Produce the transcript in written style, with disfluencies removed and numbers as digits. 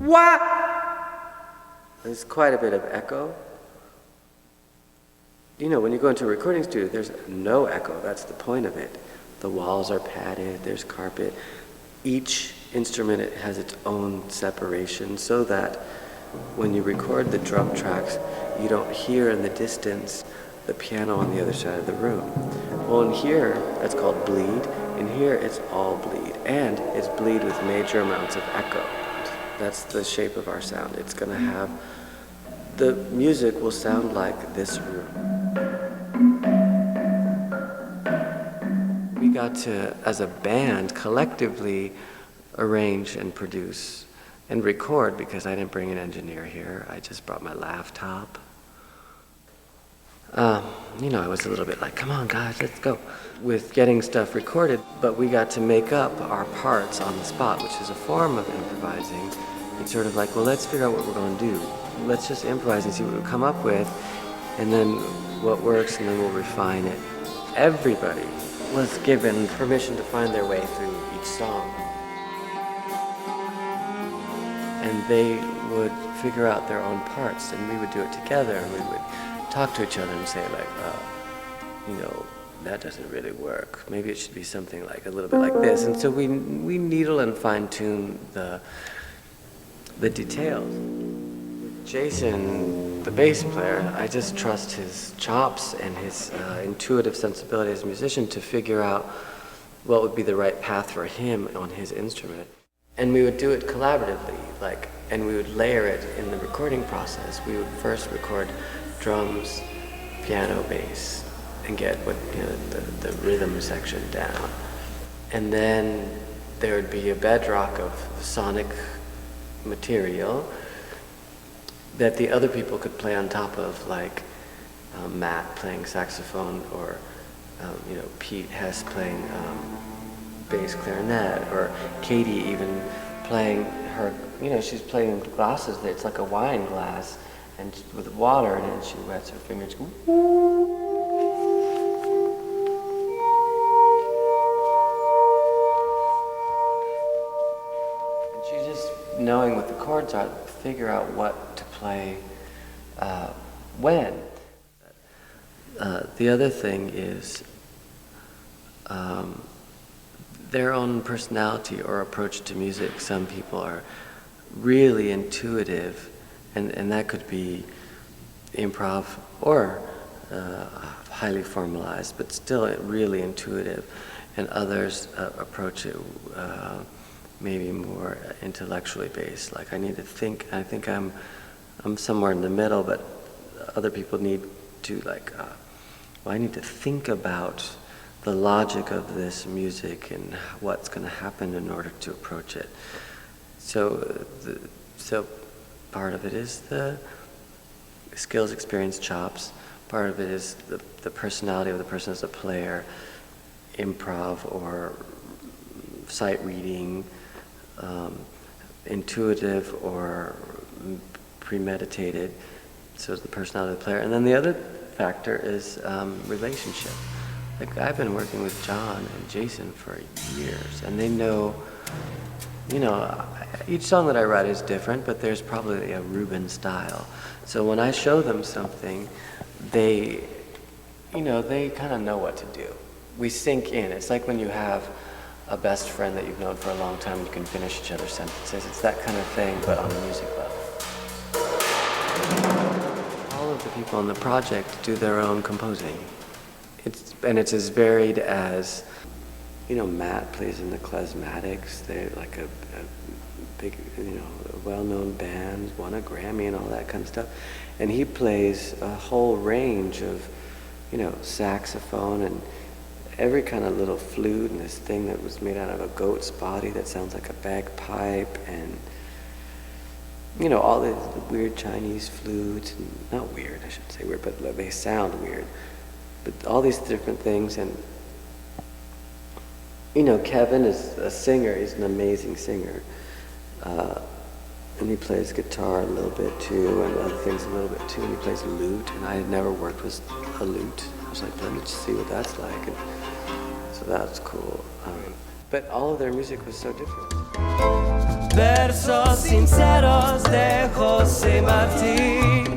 What? There's quite a bit of echo. You know, when you go into a recording studio, there's no echo. That's the point of it. The walls are padded, there's carpet. Each instrument it has its own separation so that when you record the drum tracks, you don't hear in the distance the piano on the other side of the room. Well, in here, that's called bleed. In here, it's all bleed. And it's bleed with major amounts of echo. That's the shape of our sound. It's going to have, the music will sound like this room. We got to, as a band, collectively arrange and produce and record, because I didn't bring an engineer here. I just brought my laptop. You know, I was a little bit like, come on guys, let's go, with getting stuff recorded, but we got to make up our parts on the spot, which is a form of improvising. It's sort of like, well, let's figure out what we're going to do. Let's just improvise and see what we come up with, and then what works, and then we'll refine it. Everybody was given permission to find their way through each song. And they would figure out their own parts, and we would do it together, and we would talk to each other and say like, you know, that doesn't really work. Maybe it should be something like a little bit like this. And so we needle and fine tune the details. Jason, the bass player, I just trust his chops and his intuitive sensibility as a musician to figure out what would be the right path for him on his instrument. And we would do it collaboratively, and we would layer it in the recording process. We would first record drums, piano, bass, and get the rhythm section down. And then there would be a bedrock of sonic material that the other people could play on top of, like Matt playing saxophone, or Pete Hess playing bass clarinet, or Katie even playing her, she's playing glasses, it's like a wine glass, and with water in it, and she wets her fingers. And she's just knowing what the chords are, figure out what to play when. The other thing is their own personality or approach to music. Some people are really intuitive, and that could be improv or highly formalized, but still really intuitive. And others approach it maybe more intellectually based. Like, I need to think. I think I'm somewhere in the middle, but other people need to I need to think about the logic of this music and what's going to happen in order to approach it. So part of it is the skills, experience, chops. Part of it is the personality of the person as a player, improv or sight reading, intuitive or premeditated. So it's the personality of the player. And then the other factor is relationship. Like, I've been working with John and Jason for years, and they know, each song that I write is different, but there's probably a Reuben style. So when I show them something, they kind of know what to do. We sink in. It's like when you have a best friend that you've known for a long time, you can finish each other's sentences. It's that kind of thing, but on a music level. All of the people on the project do their own composing. It's as varied as, Matt plays in the Klezmatics. They're like a big, a well-known band, won a Grammy and all that kind of stuff. And he plays a whole range of, saxophone and every kind of little flute, and this thing that was made out of a goat's body that sounds like a bagpipe, and all the weird Chinese flutes, and not weird, I shouldn't say weird, but they sound weird. But all these different things, and Kevin is a singer. He's an amazing singer, and he plays guitar a little bit too, and other things a little bit too. And he plays lute, and I had never worked with a lute. I was like, let me just see what that's like, and so that's cool. But all of their music was so different. versos sinceros de José Martí.